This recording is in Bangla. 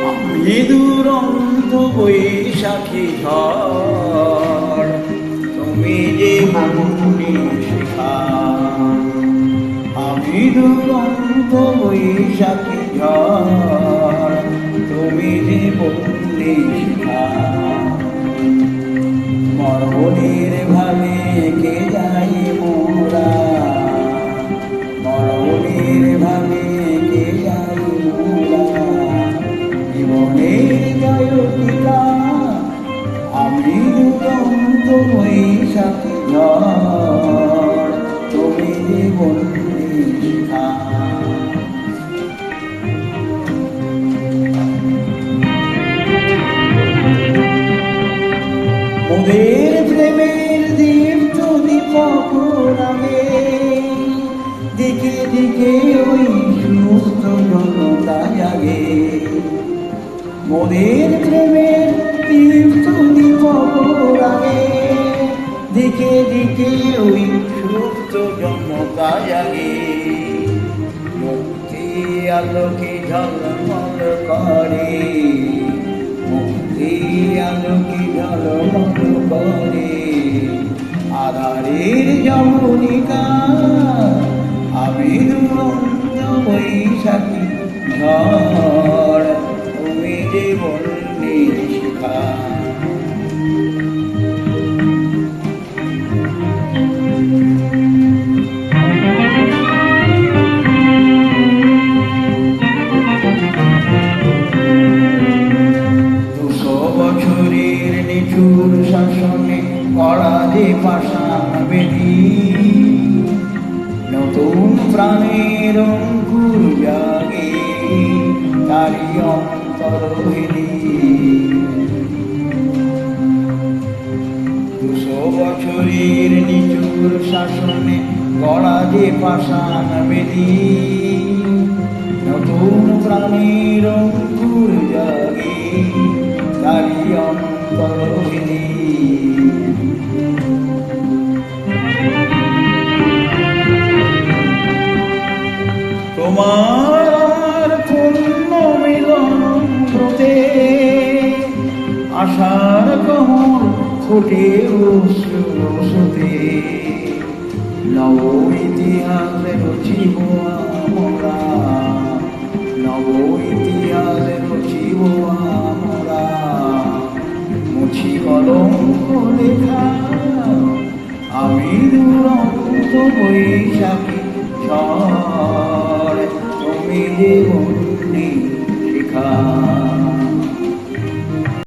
আমি দুরন্ত বৈশাখী ঝড়, তুমি যে মৌনি শিখা। আমি দুরন্ত বৈশাখী ঝড়, তুমি যে মৌনি শিখা। মরণের ভাবে কে যাই মোরা, মরণের ভাবে কে যাই মোরা। জীবনের জয়টিকা আমি দুরন্ত বৈশাখী ঝড়, তুমি যে মৌনি শিখা। মোদের প্রেমের দীপ্ত দীপক রাগে, দিকে দিকে ওই সুস্থ জনতা জাগে। মোদের প্রেমের দীপ্ত দীপক রাগে, দিকে দিকে ওই সুস্থ জনতা জাগে। মুক্তি আলোকে ঝলমল করে, মুক্তি আলোকে ঝলমল করে। আধারের যমনিকা আমি দুরন্ত বৈশাখী ঝড়, তুমি যে মৌনি শিখা। বছরের নিঠুর শাসনে কড়া যে পাষাণ বেদি, নতুন প্রাণের অঙ্কুর জাগে তারি অন্তরভেদী। 200 বছরের নিঠুর শাসনে কড়া যে পাষাণ বেদি, নতুন প্রাণের অঙ্কুর জাগে তারি অন্তরভেদী। তোমার পূর্ণ মিলন ব্রতে আশার কমল ফোটে অশ্রুতে। নব ইতিহাসে রচিব আমরা, নব ইতিহাসে রচিব আমরা। মুছি কলঙ্ক লেখা আমি দুরন্ত বৈশাখী ঝড়,